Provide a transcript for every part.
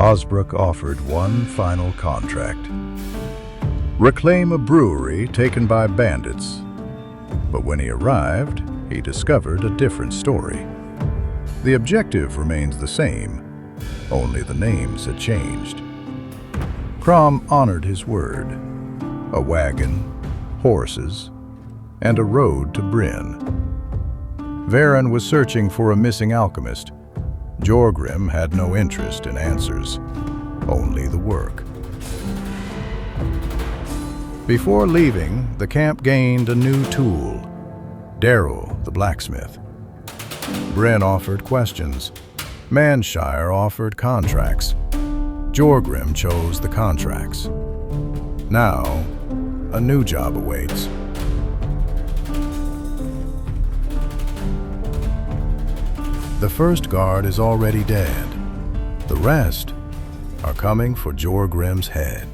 Osbrook offered one final contract. Reclaim a brewery taken by bandits. But when he arrived, he discovered a different story. The objective remains the same, only the names had changed. Crom honored his word. A wagon, horses, and a road to Bryn. Varen was searching for a missing alchemist. Jorgrim had no interest in answers, only the work. Before leaving, the camp gained a new tool, Darrow the blacksmith. Bryn offered questions. Mannshire offered contracts. Jorgrim chose the contracts. Now, a new job awaits. The first guard is already dead. The rest are coming for Jorgrim's head.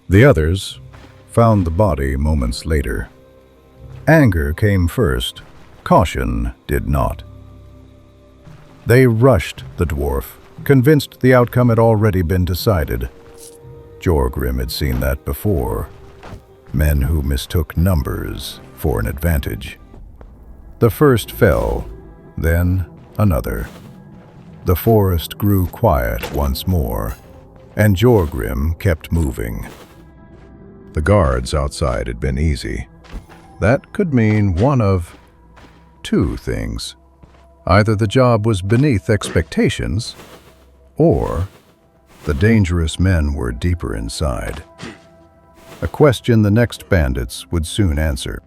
The others found the body moments later. Anger came first, caution did not. They rushed the dwarf, convinced the outcome had already been decided. Jorgrim had seen that before. Men who mistook numbers for an advantage. The first fell, then another. The forest grew quiet once more, and Jorgrim kept moving. The guards outside had been easy. That could mean one of two things. Either the job was beneath expectations, or the dangerous men were deeper inside. A question the next bandits would soon answer.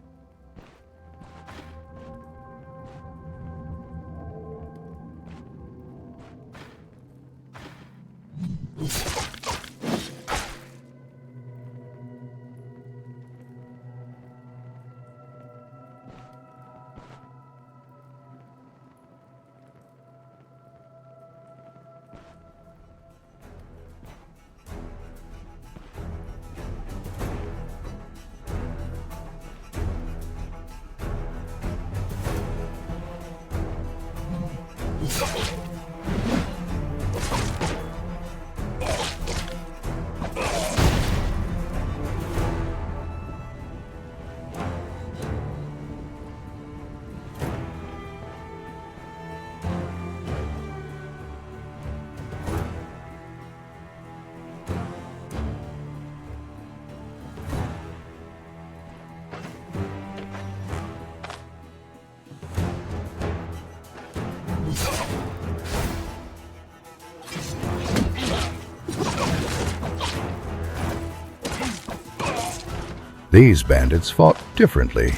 These bandits fought differently.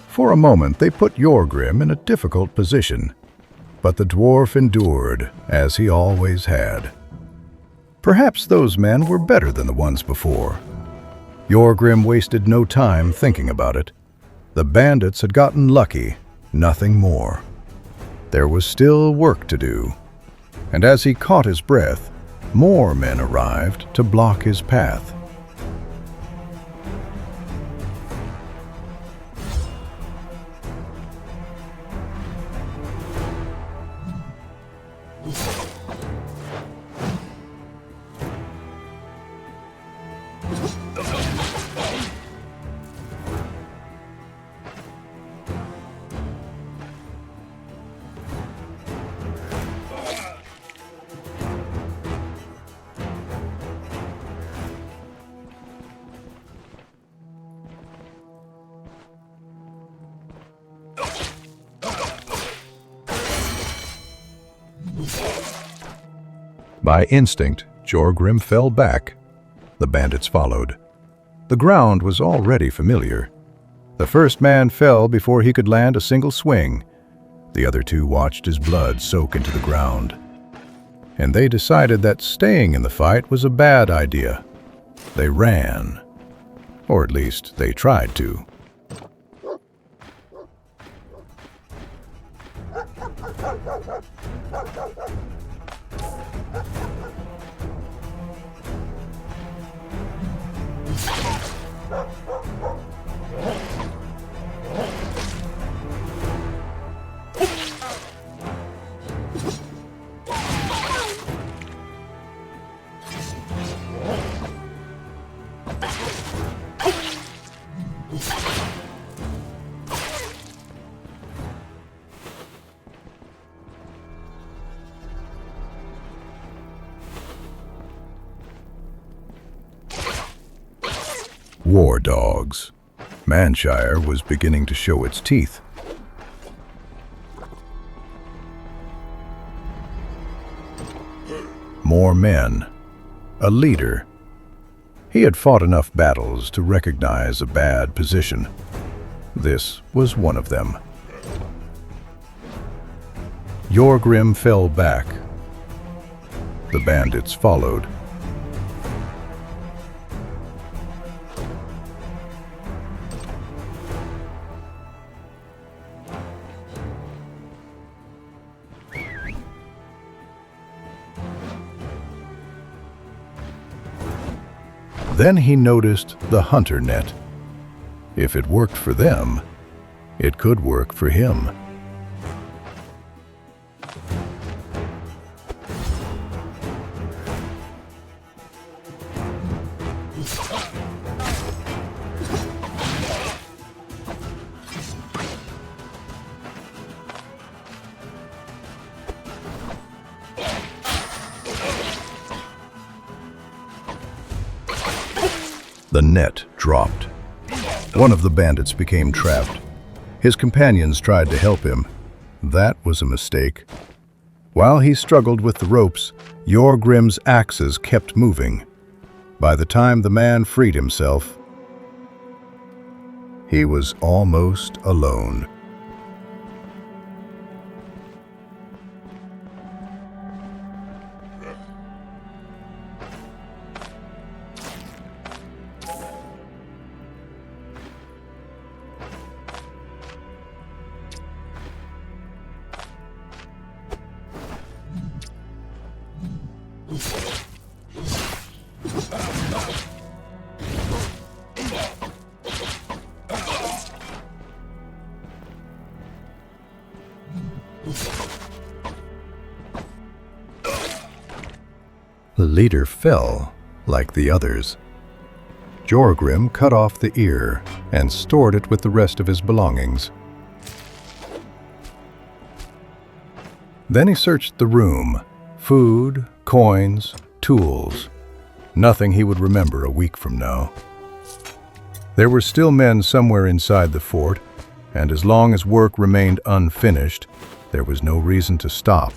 For a moment, they put Jorgrim in a difficult position, but the dwarf endured, as he always had. Perhaps those men were better than the ones before. Jorgrim wasted no time thinking about it. The bandits had gotten lucky, nothing more. There was still work to do, and as he caught his breath, more men arrived to block his path. By instinct, Jorgrim fell back. The bandits followed. The ground was already familiar. The first man fell before he could land a single swing. The other two watched his blood soak into the ground. And they decided that staying in the fight was a bad idea. They ran. Or at least they tried to. War dogs. Mannshire was beginning to show its teeth. More men. A leader. He had fought enough battles to recognize a bad position. This was one of them. Jorgrim fell back. The bandits followed. Then he noticed the hunter net. If it worked for them, it could work for him. The net dropped. One of the bandits became trapped. His companions tried to help him. That was a mistake. While he struggled with the ropes, Jorgrim's axes kept moving. By the time the man freed himself, he was almost alone. The leader fell like the others. Jorgrim cut off the ear and stored it with the rest of his belongings. Then he searched the room. Food, coins, tools. Nothing he would remember a week from now. There were still men somewhere inside the fort, and as long as work remained unfinished, there was no reason to stop.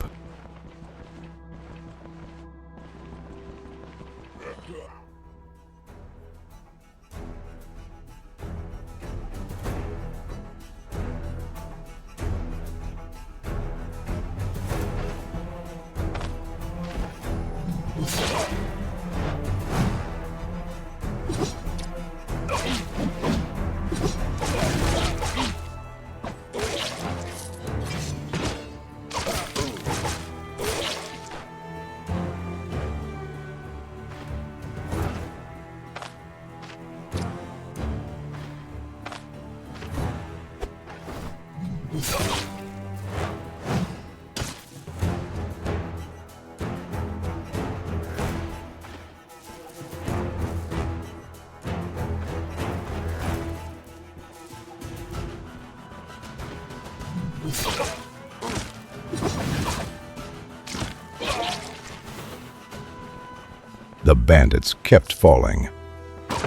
The bandits kept falling,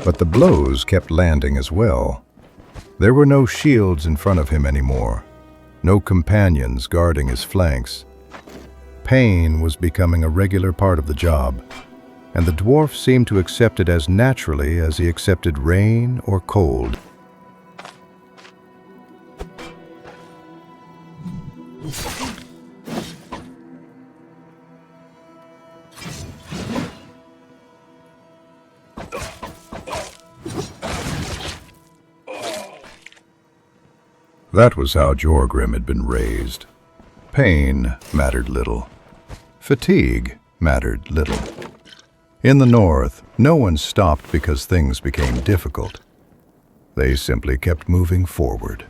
but the blows kept landing as well. There were no shields in front of him anymore, no companions guarding his flanks. Pain was becoming a regular part of the job. and the dwarf seemed to accept it as naturally as he accepted rain or cold. That was how Jorgrim had been raised. Pain mattered little. Fatigue mattered little. In the north, no one stopped because things became difficult. They simply kept moving forward.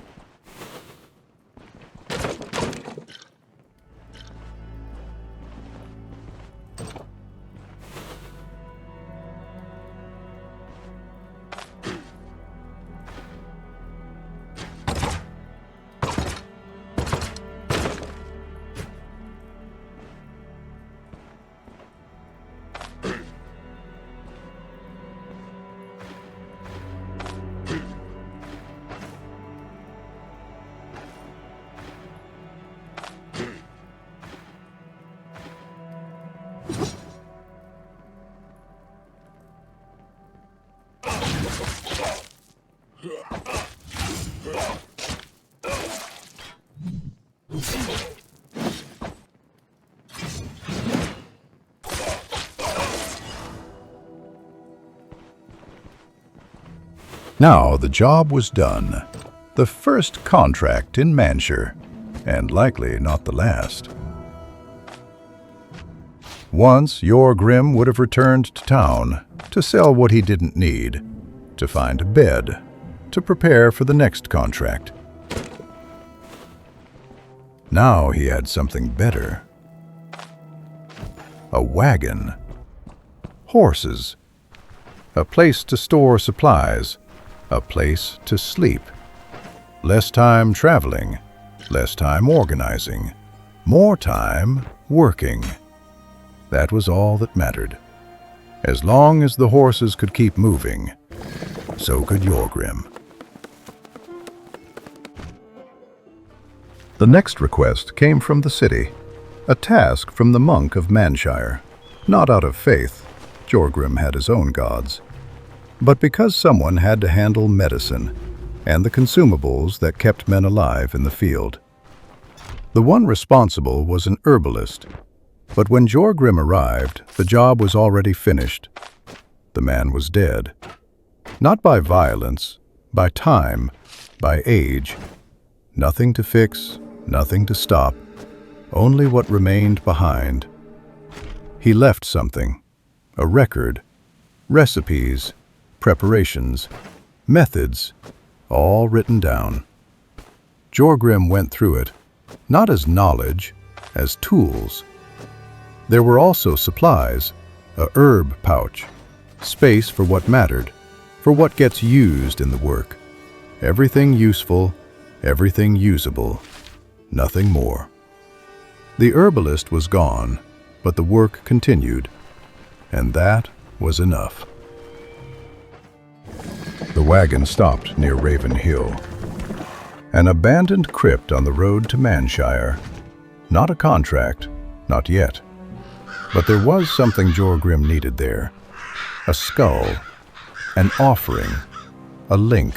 Now the job was done. The first contract in Mannshire, and likely not the last. Once Jorgrim would have returned to town to sell what he didn't need, to find a bed, to prepare for the next contract. Now he had something better. A wagon, horses, a place to store supplies, a place to sleep. Less time traveling, less time organizing, more time working. That was all that mattered. As long as the horses could keep moving, so could Jorgrim. The next request came from the city, a task from the monk of Mannshire. Not out of faith, Jorgrim had his own gods, but because someone had to handle medicine and the consumables that kept men alive in the field. The one responsible was an herbalist, but when Jorgrim arrived, the job was already finished. The man was dead. Not by violence, by time, by age. Nothing to fix, nothing to stop, only what remained behind. He left something, a record, recipes, preparations, methods, all written down. Jorgrim went through it, not as knowledge, as tools. There were also supplies, a herb pouch, space for what mattered, for what gets used in the work. Everything useful, everything usable, nothing more. The herbalist was gone, but the work continued, and that was enough. The wagon stopped near Raven Hill, an abandoned crypt on the road to Mannshire. Not a contract, not yet. But there was something Jorgrim needed there. A skull, an offering, a link.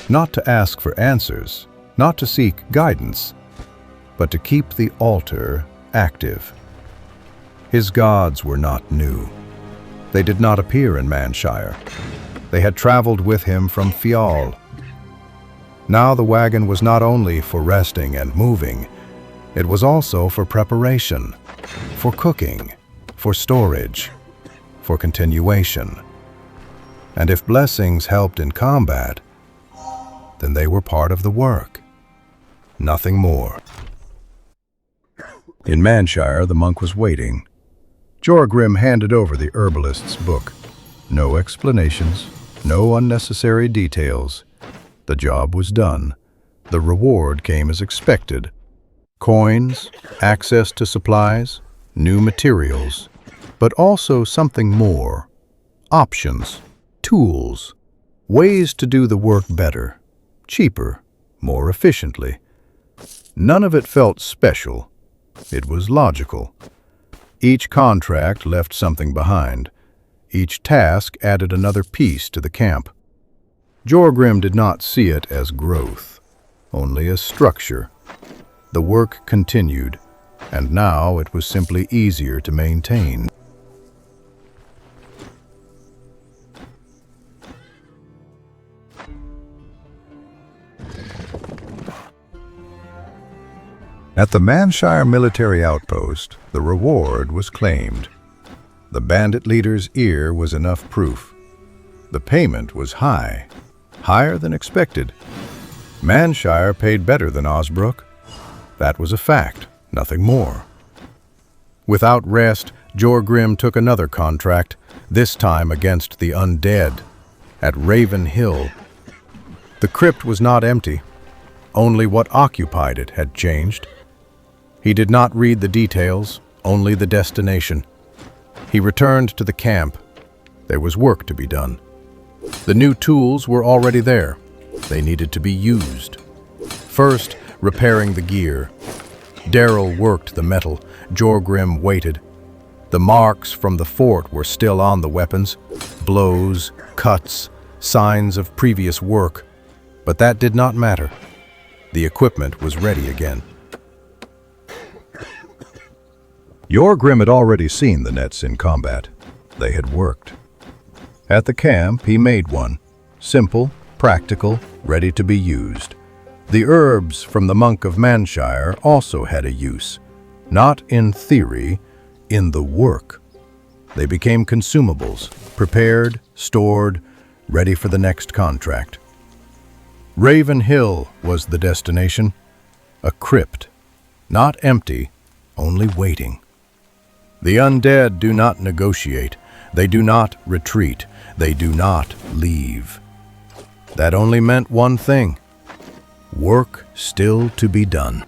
Not to ask for answers, not to seek guidance, but to keep the altar active. His gods were not new. They did not appear in Mannshire. They had traveled with him from Fial. Now the wagon was not only for resting and moving, it was also for preparation, for cooking, for storage, for continuation. And if blessings helped in combat, then they were part of the work. Nothing more. In Mannshire, the monk was waiting. Jorgrim handed over the herbalist's book. No explanations, no unnecessary details. The job was done. The reward came as expected. Coins, access to supplies, new materials, but also something more. Options, tools, ways to do the work better, cheaper, more efficiently. None of it felt special. It was logical. Each contract left something behind. Each task added another piece to the camp. Jorgrim did not see it as growth, only as structure. The work continued, and now it was simply easier to maintain. At the Mannshire military outpost, the reward was claimed. The bandit leader's ear was enough proof. The payment was high, higher than expected. Mannshire paid better than Osbrook. That was a fact, nothing more. Without rest, Jorgrim took another contract, this time against the undead, at Raven Hill. The crypt was not empty. Only what occupied it had changed. He did not read the details, only the destination. He returned to the camp. There was work to be done. The new tools were already there. They needed to be used. First, repairing the gear. Daryl worked the metal. Jorgrim waited. The marks from the fort were still on the weapons. Blows, cuts, signs of previous work. But that did not matter. The equipment was ready again. Jorgrim had already seen the nets in combat. They had worked. At the camp, he made one. Simple, practical, ready to be used. The herbs from the monk of Mannshire also had a use. Not in theory, in the work. They became consumables, prepared, stored, ready for the next contract. Raven Hill was the destination. A crypt. Not empty, only waiting. The undead do not negotiate. They do not retreat. They do not leave. That only meant one thing: work still to be done.